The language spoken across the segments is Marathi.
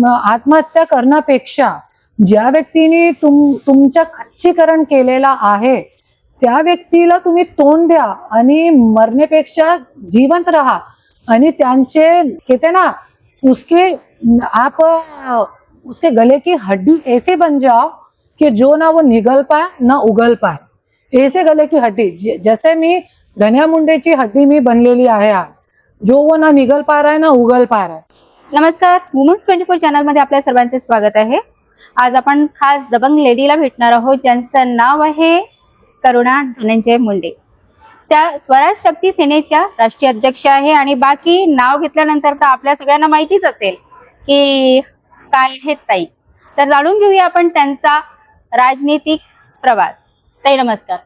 आत्महत्या करण्यापेक्षा ज्या व्यक्तीने तुमच्या खच्चीकरण केलेला आहे त्या व्यक्तीला तुम्ही तोंड द्या आणि मरण्यापेक्षा जिवंत राहा आणि त्यांचे कहते ना आप उसके गले की हड्डी ऐसे बन जाओ कि जो ना वो निगल पाए ना उगल पाए, ऐसे गले की हड्डी जैसे मी धन्या मुंडेची हड्डी मी बनलेली आहे आज, जो वो ना निगल पा रहा है ना उगल पा रहा है. नमस्कार, वुमन्स 24 चॅनल मध्ये आपल्या सर्वांचे स्वागत आहे. आज आपण खास दबंग लेडीला भेटणार आहोत ज्यांचं नाव आहे करुणा धनंजय मुंडे. त्या स्वराज शक्ती सेनेच्या राष्ट्रीय अध्यक्ष आहे आणि बाकी नाव घेतल्यानंतर तर आपल्या सगळ्यांना माहितीच असेल की काय आहेत ताई. तर जाणून घेऊया आपण त्यांचा राजनीतिक प्रवास. ताई नमस्कार.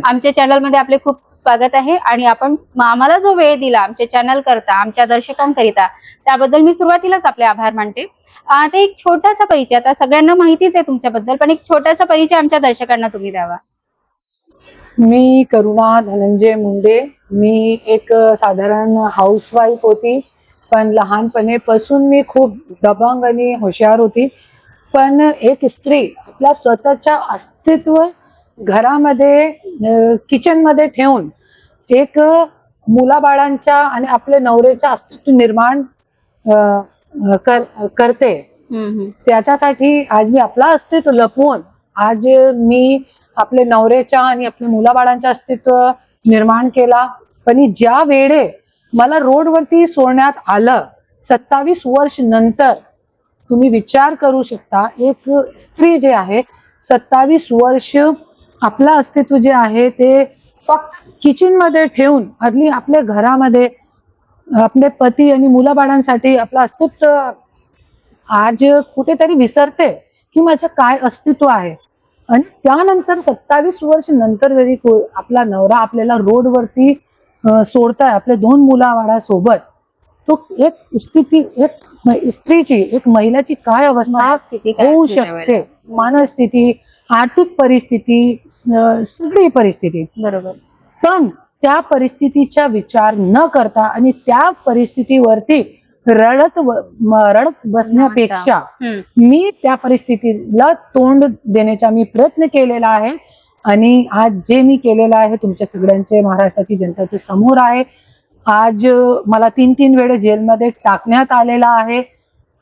आमच्या चॅनल मध्ये आपले खूप स्वागत आहे आणि आपण आम्हाला जो वेळ दिला आमच्या चॅनल करता आमच्या दर्शकांकरिता त्याबद्दल मी सुरुवातीलाच आपले आभार मानते. आता एक छोटासा परिचय, आता सगळ्यांना माहितीच आहे तुमच्याबद्दल, पण एक छोटासा परिचय आमच्या दर्शकांना तुम्ही द्यावा. मी करुणा धनंजय मुंडे. मी एक साधारण हाऊसवाईफ होती, पण लहानपणीपासून मी खूप दबंग आणि हुशार होती. पण एक स्त्री आपल्या स्वतःच्या अस्तित्व घरामध्ये किचन मध्ये ठेवून एक मुलाबाळांच्या आणि आपल्या नवऱ्याच्या अस्तित्व निर्माण करते. त्याच्यासाठी आज मी आपला अस्तित्व लपवून आज मी आपले नवऱ्याच्या आणि आपल्या मुलाबाळांच्या अस्तित्व निर्माण केला. पण ज्या वेळे मला रोडवरती सोडण्यात आलं 27 वर्ष नंतर, तुम्ही विचार करू शकता एक स्त्री जे आहे 27 वर्ष आपलं अस्तित्व जे आहे ते फक्त किचन मध्ये ठेवून अगदी आपल्या घरामध्ये आपले पती आणि मुलाबाळांसाठी आपलं अस्तित्व आज कुठेतरी विसरते की माझं काय अस्तित्व आहे. आणि त्यानंतर 27 वर्ष नंतर जरी आपला नवरा आपल्याला रोडवरती सोडताय आपले 2 मुलाबाळासोबत, तो एक स्थिती, एक स्त्रीची, एक महिलाची काय अवस्था होऊ शकते, मानसिक, आर्थिक परिस्थिती, सगळी परिस्थिती. बरोबर. पण त्या परिस्थितीचा विचार न करता आणि त्या परिस्थितीवरती रडत बसण्यापेक्षा मी त्या परिस्थितीला तोंड देण्याचा मी प्रयत्न केलेला आहे. आणि आज जे मी केलेलं आहे तुमच्या सगळ्यांचे, महाराष्ट्राची जनतेच्या समोर आहे. आज मला 3 वेळा जेलमध्ये टाकण्यात आलेला आहे.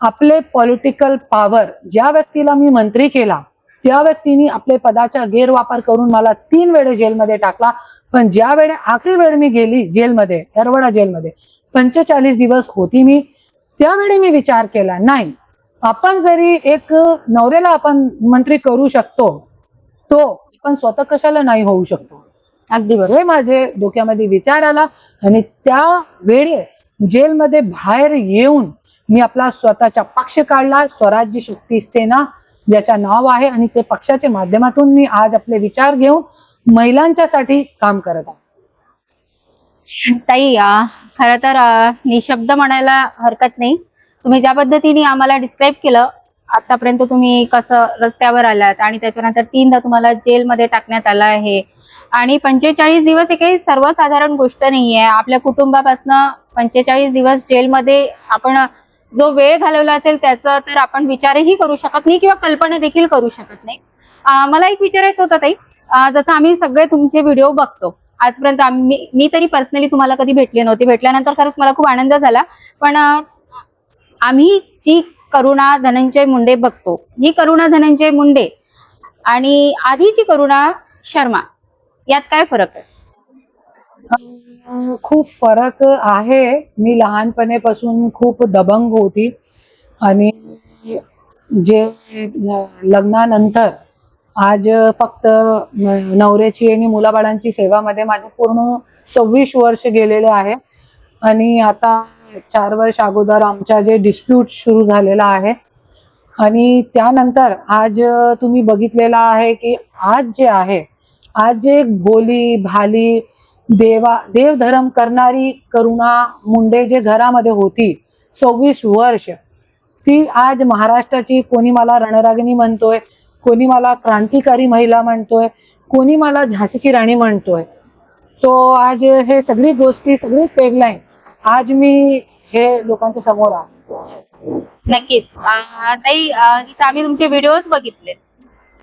आपले पॉलिटिकल पॉवर, ज्या व्यक्तीला मी मंत्री केला त्या व्यक्तीने आपले पदाचा गैरवापर करून मला 3 वेळा जेलमध्ये टाकला. पण ज्या वेळे आखरी वेळ मी गेली जेलमध्ये, येरवडा जेलमध्ये 45 दिवस होती मी, त्यावेळी मी विचार केला नाही, आपण जरी एक नवऱ्याला आपण मंत्री करू शकतो तो आपण स्वतः कशाला नाही होऊ शकतो. अगदी बरोबर. हे माझे डोक्यामध्ये विचार आला आणि त्या वेळी जेलमध्ये बाहेर येऊन मी आपला स्वतःचा पक्ष काढला, स्वराज्य शक्ती सेना ज्याचं नाव आहे, आणि ते पक्षाच्या माध्यमातून मी आज आपले विचार घेऊन महिलांच्यासाठी काम करत आहे. ताई खरं तर निशब्द म्हणायला हरकत नाही. तुम्ही ज्या पद्धतीने आम्हाला डिस्क्राईब केलं आतापर्यंत, तुम्ही कसं रस्त्यावर आलात आणि त्याच्यानंतर 3दा तुम्हाला जेलमध्ये टाकण्यात आलं आहे आणि 45 दिवस हे काही सर्वसाधारण गोष्ट नाहीये. आपल्या कुटुंबापासून 45 दिवस जेलमध्ये आपण जो वेळ घालवला असेल त्याचा तर आपण विचारही करू शकत नाही किंवा कल्पना देखील करू शकत नाही. मला एक विचारायचं होतं ताई, जसं आम्ही सगळे तुमचे व्हिडिओ बघतो आजपर्यंत, मी तरी पर्सनली तुम्हाला कधी भेटले नव्हते, भेटल्यानंतर खरंच मला खूप आनंद झाला. पण आम्ही जी करुणा धनंजय मुंडे बघतो, ही करुणा धनंजय मुंडे आणि आधीची करुणा शर्मा, यात काय फरक आहे? खूप फरक आहे. मी लहानपणीपासून खूप दबंग होती आणि जे लग्नानंतर आज फक्त नवऱ्याची आणि मुलाबाळांची सेवामध्ये माझे पूर्ण 26 वर्ष गेलेले आहे. आणि आता 4 वर्ष अगोदर आमचा जे डिस्प्यूट सुरू झालेला आहे आणि त्यानंतर आज तुम्ही बघितलेला आहे की आज जे आहे, आज जे भोली भाली देवधर्म करणारी करुणा मुंडे जे घरामध्ये होती 26 वर्ष, ती आज महाराष्ट्राची, कोणी मला रणरागिणी म्हणतोय, कोणी मला क्रांतिकारी महिला म्हणतोय, कोणी मला झाशीची राणी म्हणतोय. तो आज हे सगळी गोष्टी, सगळी टॅगलाईन आज मी हे लोकांच्या समोर आहे. नक्कीच. ताई, जसं आम्ही तुमचे व्हिडिओज बघितले,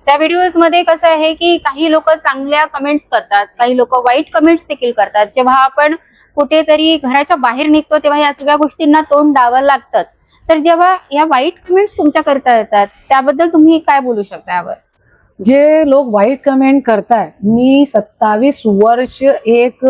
त्या व्हिडिओज मध्ये कसं आहे की काही लोक चांगल्या कमेंट्स करतात, काही लोक वाईट कमेंट्स देखील करतात. जेव्हा आपण कुठेतरी घराच्या बाहेर निघतो तेव्हा या सगळ्या गोष्टींना तोंड द्यावं लागतंच. तर जेव्हा या वाईट कमेंट्स तुमच्याकरता येतात त्याबद्दल तुम्ही काय बोलू शकता यावर? जे लोक वाईट कमेंट करताय, मी 27 वर्ष एक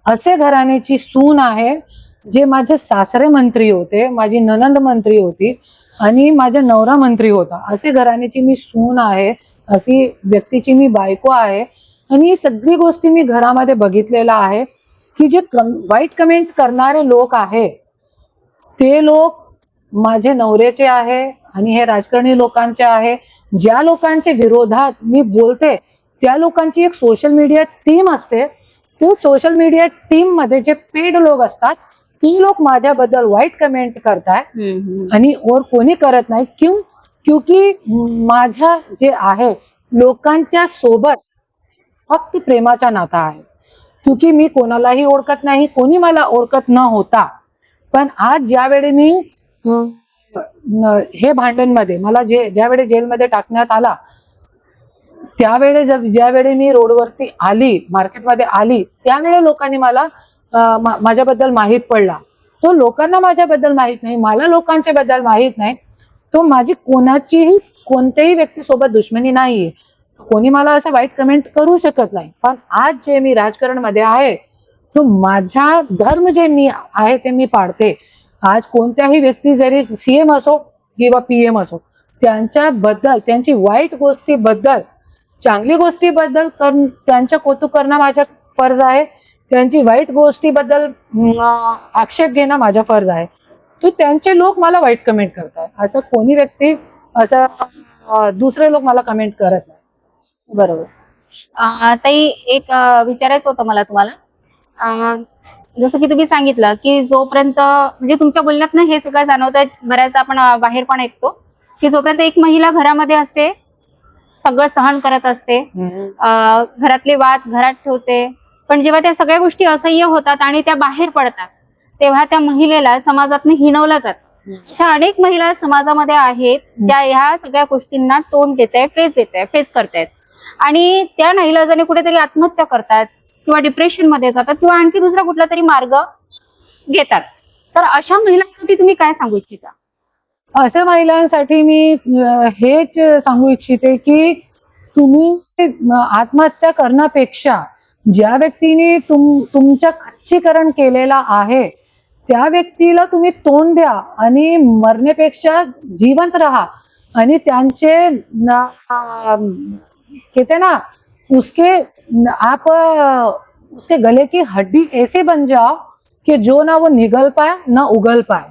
असे घराण्याची सून आहे, जे माझे सासरे मंत्री होते, माझी ननंद मंत्री होती आणि माझा नवरा मंत्री होता. असे घराण्याची मी सून आहे, अशी व्यक्तीची मी बायको आहे. आणि ही सगळी गोष्टी मी घरामध्ये बघितलेला आहे की जे वाईट कमेंट करणारे लोक आहे, ते लोक माझे नवऱ्याचे आहे आणि हे राजकारणी लोकांचे आहे. ज्या लोकांच्या विरोधात मी बोलते त्या लोकांची एक सोशल मीडिया टीम असते. ते सोशल मीडिया टीम मध्ये जे पेड लोक असतात, ती लोक माझ्याबद्दल वाईट कमेंट करताय आणि और कोणी करत नाही. क्योंकि माझ्या जे आहे लोकांच्या सोबत फक्त प्रेमाचा नाता आहे. क्योंकि मी कोणालाही ओळखत नाही, कोणी मला ओळखत न होता. पण आज ज्यावेळी मी हे भांडणमध्ये मला ज्यावेळी जेलमध्ये टाकण्यात आला, त्यावेळी ज्यावेळी मी रोडवरती आली, मार्केटमध्ये आली, त्यावेळी लोकांनी मला माझ्याबद्दल माहीत पडला. तो लोकांना माझ्याबद्दल माहीत नाही, मला लोकांच्या बद्दल माहीत नाही. तो माझी कोणाचीही कोणत्याही व्यक्तीसोबत दुश्मनी नाहीये. कोणी मला असं वाईट कमेंट करू शकत नाही. पण आज जे मी राजकारणमध्ये आहे, तो माझा धर्म जे मी आहे ते मी पाळते. आज कोणत्याही व्यक्ती जरी सीएम असो किंवा पीएम असो, त्यांच्याबद्दल त्यांची वाईट गोष्टीबद्दल चांगली गोष्टीबद्दल त्यांचं कौतुक करणं माझा फर्ज आहे. त्यांची वाईट गोष्टीबद्दल आक्षेप घेणं माझा फर्ज आहे. तो त्यांचे लोक मला वाईट कमेंट करतात, असं कोणी व्यक्ती असं दुसरे लोक मला कमेंट करत नाही. बरोबर. ताई, एक विचारायचं होतं मला तुम्हाला. जसं की तुम्ही सांगितलं की जोपर्यंत म्हणजे तुमच्या बोलण्यातनं हे सगळं जाणवतंय, बऱ्याच आपण बाहेर पण ऐकतो की जोपर्यंत एक महिला घरामध्ये असते सगळं सहन करत असते, घरातले वाद घरात ठेवते, पण जेव्हा त्या सगळ्या गोष्टी असह्य होतात आणि त्या बाहेर पडतात तेव्हा त्या महिलेला समाजातनं हिणवलं जातं. अशा अनेक महिला समाजामध्ये आहेत ज्या ह्या सगळ्या गोष्टींना तोंड देत आहे, फेस करतायत आणि त्या नाईलाजाने कुठेतरी आत्महत्या करतात किंवा डिप्रेशन मध्ये जातात किंवा आणखी दुसरा कुठला तरी मार्ग घेतात. तर अशा महिलांसाठी तुम्ही काय सांगू इच्छिता? अशा महिलांसाठी मी हेच सांगू इच्छिते की तुम्ही आत्महत्या करण्यापेक्षा ज्या व्यक्तीने तुमचं खच्चीकरण केलेलं आहे त्या व्यक्तीला तुम्ही तोंड द्या आणि मरण्यापेक्षा जिवंत राहा आणि त्यांचे कहते ना उसके आप उसके गले की हड्डी ऐसे बन जाओ कि जो ना वो निगल पाए ना उगल पाए.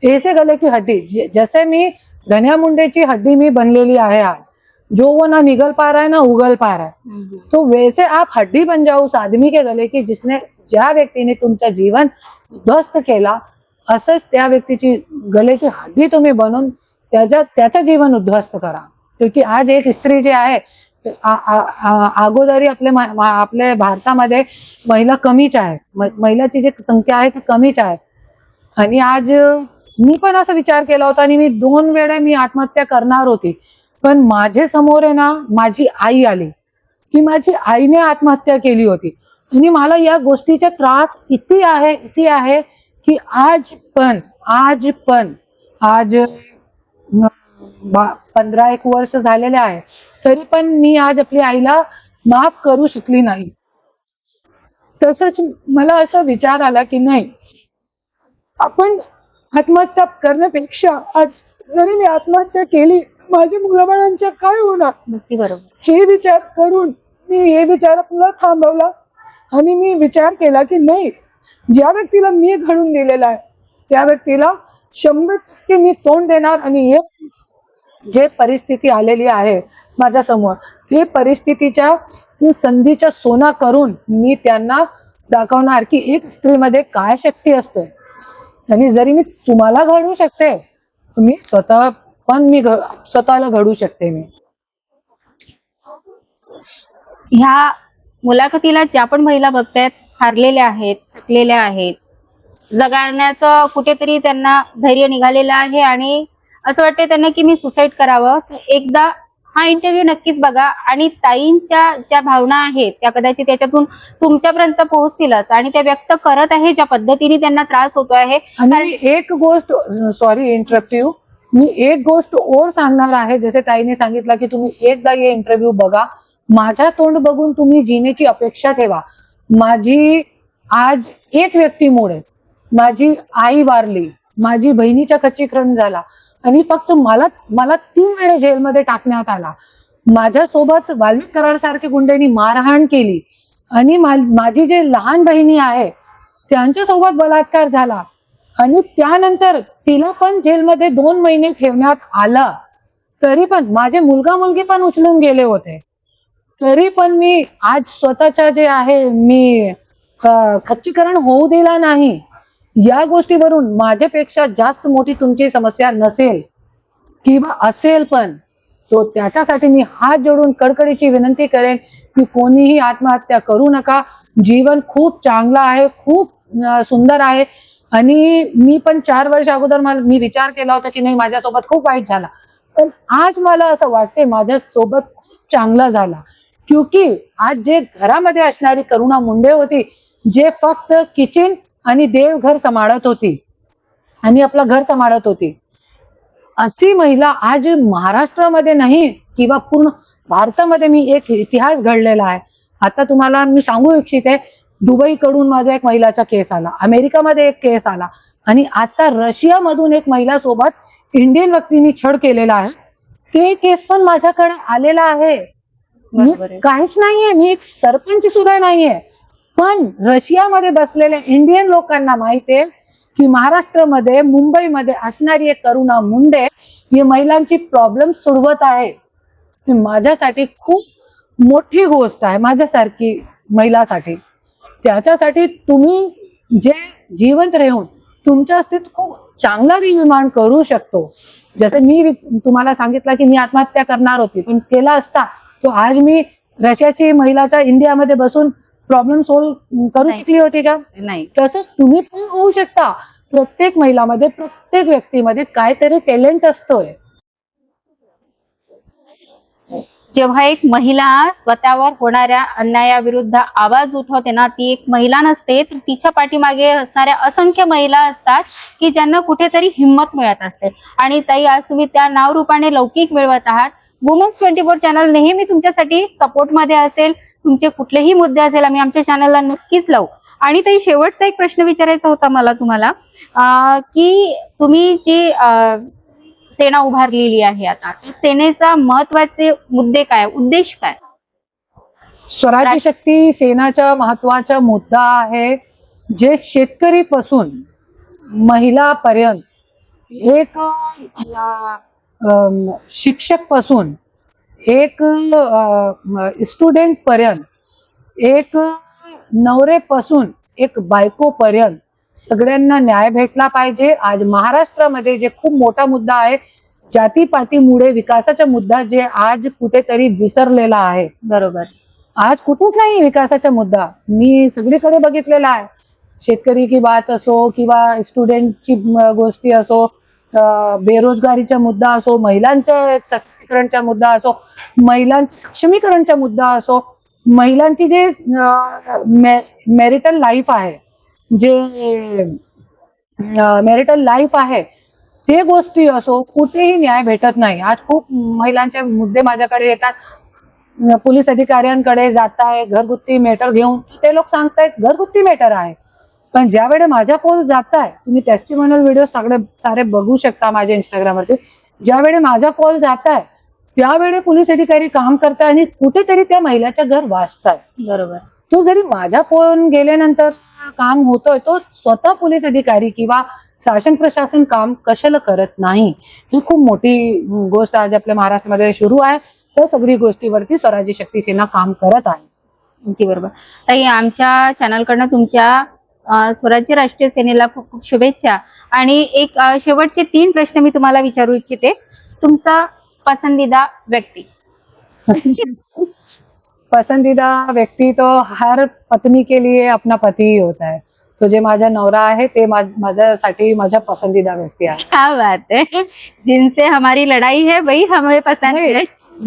ऐसे गले की हड्डी, जैसे मी धन्या मुंडेची हड्डी मी बनलेली आहे आज, जो वो ना निगल पा रहा है ना उगल पा रहा है. तो वैसे आप हड्डी बन जाओ उस आदमी के गले की जिसने ज्या व्यक्तीने तुमचं जीवन उद्ध्वस्त केला, असंच त्या व्यक्तीची गलेची हड्डी तुम्ही बनून त्याचं जीवन उद्ध्वस्त करा. क्योंकि आज एक स्त्री जी आहे, अगोदरी आपल्या भारतामध्ये महिला कमीच आहे, महिलाची जी संख्या आहे ती कमीच आहे. आणि आज मी पण असा विचार केला होता आणि मी 2 वेळा मी आत्महत्या करणार होती. पण माझे समोर आहे ना माझी आई आली की माझी आईने आत्महत्या केली होती. आणि मला या गोष्टीचा त्रास इतकी आहे की आज पण 15-1 वर्ष झालेले आहे, तरी पण मी आज आपली आईला माफ करू शकली नाही. तसंच मला असा विचार आला की नाही, आपण आत्महत्या करण्यापेक्षा आज जरी मी आत्महत्या केली माझ्या मुलाबाळांच्या काय होणार. नक्की बरोबर. हे विचार करून मी हे विचार आपला थांबवला आणि मी विचार केला की नाही, ज्या व्यक्तीला मी घडून दिलेला आहे त्या व्यक्तीला 100% मी तोंड देणार. आणि जे परिस्थिती आलेली आहे माझ्या समोर, ते परिस्थितीच्या संधीच्या सोना करून मी त्यांना दाखवणार की एक स्त्रीमध्ये काय शक्ती असते. आणि जरी मी तुम्हाला घडवू शकते, मी स्वतःला घडवू शकते. मी ह्या मुलाखतीला ज्या पण महिला बघतायत, हारलेल्या आहेत, थकलेल्या आहेत, जगाण्याचं कुठेतरी त्यांना धैर्य निघालेलं आहे आणि असं वाटतंय त्यांना की मी सुसाईड करावं. तर एकदा हा इंटरव्ह्यू नक्कीच बघा आणि ताईंच्या ज्या भावना आहेत त्या कदाचित त्याच्यातून तुमच्यापर्यंत पोहोचतीलच आणि त्या व्यक्त करत आहे ज्या पद्धतीने त्यांना त्रास होतो आहे. आणि मी एक गोष्ट, सॉरी इंटरप्टिव्ह, मी एक गोष्ट और सांगणार आहे. जसे ताईने सांगितलं की तुम्ही एकदा हे इंटरव्ह्यू बघा, माझ्या तोंड बघून तुम्ही जिण्याची अपेक्षा ठेवा. माझी आज एक व्यक्तीमुळे माझी आई वारली, माझी बहिणीचा खच्चीकरण झाला आणि फक्त मला 3 वेळा जेलमध्ये टाकण्यात आला. माझ्यासोबत वाल्मिक कराड सारखे गुंडेंनी मारहाण केली आणि माझी जे लहान बहिणी आहे त्यांच्यासोबत बलात्कार झाला आणि त्यानंतर तिला पण जेलमध्ये 2 महिने ठेवण्यात आलं. तरी पण माझे मुलगा मुलगी पण उचलून गेले होते. तरी पण मी आज स्वतःच्या जे आहे मी खच्चीकरण होऊ दिला नाही. या गोष्टीवरून माझ्यापेक्षा जास्त मोठी तुमची समस्या नसेल किंवा असेल पण तो त्याच्यासाठी मी हात जोडून कडकडीची विनंती करेन की कोणीही आत्महत्या करू नका. जीवन खूप चांगलं आहे, खूप सुंदर आहे. आणि मी पण 4 वर्ष अगोदर मी विचार केला होता की नाही माझ्यासोबत खूप वाईट झाला, पण आज मला असं वाटते माझ्यासोबत खूप चांगला झाला. क्योंकि आज जे घरामध्ये असणारी करुणा मुंडे होती, जे फक्त किचन आणि देवघर सांभाळत होती आणि आपलं घर सांभाळत होती, अशी महिला आज महाराष्ट्रामध्ये नाही किंवा पूर्ण भारतामध्ये मी एक इतिहास घडलेला आहे. आता तुम्हाला मी सांगू इच्छिते, दुबईकडून माझ्या एक महिलाचा केस आला, अमेरिकामध्ये एक केस आला आणि आता रशियामधून एक महिला सोबत इंडियन व्यक्तींनी छळ केलेला आहे. ते केस पण माझ्याकडे आलेला आहे. मी काहीच नाहीये, मी एक सरपंच सुद्धा नाहीये, पण रशियामध्ये बसलेल्या इंडियन लोकांना माहिती आहे की महाराष्ट्रामध्ये मुंबईमध्ये असणारी एक करुणा मुंडे ही महिलांची प्रॉब्लेम सोडवत आहे. ती माझ्यासाठी खूप मोठी गोष्ट आहे, माझ्यासारखी महिलासाठी. त्याच्यासाठी तुम्ही जे जिवंत राहून तुमच्या स्थितीत खूप चांगला निर्माण करू शकतो. जसं मी तुम्हाला सांगितलं की मी आत्महत्या करणार होती, पण केला असता तो आज मी रशियाची महिलाच्या इंडियामध्ये बसून प्रॉब्लेम सॉल्व्ह करू शकली होती का? नाही. तसंच तुम्ही पण होऊ शकता. प्रत्येक महिलामध्ये, प्रत्येक व्यक्तीमध्ये काहीतरी टॅलेंट असतोय. जेव्हा एक महिला स्वतःवर होणाऱ्या अन्यायाविरुद्ध आवाज उठवते ना, ती एक महिला नसते तर तिच्या पाठीमागे असणाऱ्या असंख्य महिला असतात की ज्यांना कुठेतरी हिंमत मिळत असते. आणि ताई आज तुम्ही त्या नाव रूपाने लौकिक मिळवत आहात. वुमन्स 24 चॅनल नेहमी तुमच्यासाठी सपोर्ट मध्ये असेल. तुमचे कुठलेही मुद्दे असेल आम्ही आमच्या चॅनलला नक्कीच लावू. आणि ताई शेवटचा एक प्रश्न विचारायचा होता मला तुम्हाला की तुम्ही जी सेना उभारलेली आहे आता, सेनेचा महत्वाचे मुद्दे काय, उद्देश काय? स्वराज्य शक्ती सेनाचा महत्वाचा मुद्दा आहे जे शेतकरी पासून महिलापर्यंत, एक शिक्षक पासून एक स्टुडंट पर्यंत, एक नवरेपासून एक बायकोपर्यंत सगळ्यांना न्याय भेटला पाहिजे. आज महाराष्ट्रामध्ये जे खूप मोठा मुद्दा आहे जातीपातीमुळे विकासाचा मुद्दा, जे आज कुठेतरी विसरलेला आहे. बरोबर. आज कुठेच नाही विकासाचा मुद्दा. मी सगळीकडे बघितलेला आहे. शेतकरी की बात असो किंवा स्टुडंटची गोष्टी असो, बेरोजगारीचा मुद्दा असो, महिलांच्या सशक्तीकरणचा मुद्दा असो, महिलांच्या सक्षमीकरणचा मुद्दा असो, महिलांची जे मॅरिटल लाईफ आहे, जे मॅरिटल लाईफ आहे ते गोष्टी असो, कुठेही न्याय भेटत नाही. आज खूप महिलांचे मुद्दे माझ्याकडे येतात, पोलीस अधिकाऱ्यांकडे जात आहे घरगुती मॅटर घेऊन. ते लोक सांगतायत घरगुती मॅटर आहे, पण ज्यावेळी माझ्या कॉल जात आहे, तुम्ही टेस्टिमोनियल व्हिडिओ सारे बघू शकता माझ्या इंस्टाग्रामवरती, ज्यावेळी माझा कॉल जात आहे त्यावेळी पोलीस अधिकारी काम करताय आणि कुठेतरी त्या महिलाच्या घर वाचताय. बरोबर. तो जरी माझा फोन गेल्यानंतर काम होतोय, तो स्वतः पोलीस अधिकारी किंवा शासन प्रशासन काम कशाला करत नाही. ही खूप मोठी गोष्ट आज आपल्या महाराष्ट्रामध्ये सुरू आहे. तर सगळी गोष्टीवरती स्वराज्य शक्ती सेना काम करत आहे. अगदी बरोबर. ताई आमच्या चॅनलकडनं तुमच्या स्वराज्य राष्ट्रीय सेनेला खूप खूप शुभेच्छा. आणि एक शेवटचे 3 प्रश्न मी तुम्हाला विचारू इच्छिते. तुमचा पसंदीदा व्यक्ती? पसंदीदा व्यक्ति तो हर पत्नी के लिए अपना पति ही होता है. तो जे माझा नवरा आहे ते माझ्यासाठी माझ्या पसंदीदा व्यक्ती आहे. क्या बात है, जिनसे हमारी लड़ाई है वही हमें पसंद है.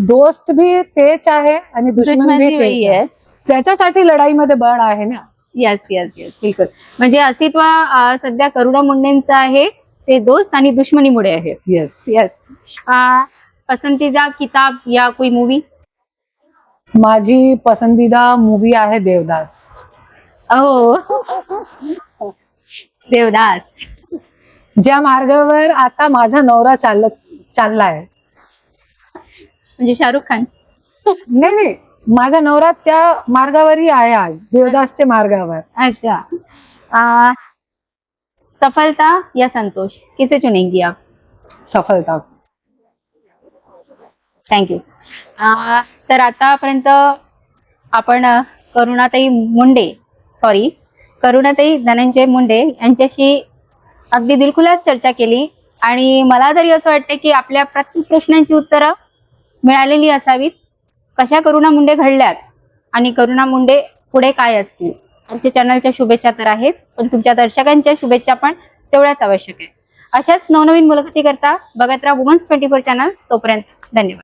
दोस्त भी तेच आहे आणि दुश्मन दुश्मन भी भी वही तेच है. आहे. त्याच्यासाठी लढाईमध्ये बळ आहे ना. येस येस येस, बिलकुल. म्हणजे अस्तित्व सध्या करुणा मुंडेंचं आहे ते दोस्त आणि दुश्मनीमुळे आहे. येस. यस. पसंदीदा किताब या कोई मूवी? माझी पसंदीदा मूवी आहे देवदास. ओ देवदास. ज्या मार्गावर आता माझा नवरा चाललाय. म्हणजे शाहरुख खान. नाही नाही, माझा नवरा त्या मार्गावरही आहे आज, देवदासच्या मार्गावर. अच्छा. सफलता या संतोष, किसे चुनेंगी आप? सफलता. थँक्यू. तर आतापर्यंत आपण करुणाताई धनंजय मुंडे यांच्याशी अगदी दिलखुलास चर्चा केली आणि मला तरी असं वाटतं की आपल्या प्रत्येक प्रश्नांची उत्तरं मिळालेली असावीत. कशा करुणा मुंडे घडल्यात आणि करुणा मुंडे पुढे काय असतील. आमच्या चॅनलच्या शुभेच्छा तर आहेच, पण तुमच्या दर्शकांच्या शुभेच्छा पण तेवढ्याच आवश्यक आहे. अशाच नवनवीन मुलाखती करता बघत राहा वुमन्स 24 चॅनल. तोपर्यंत धन्यवाद.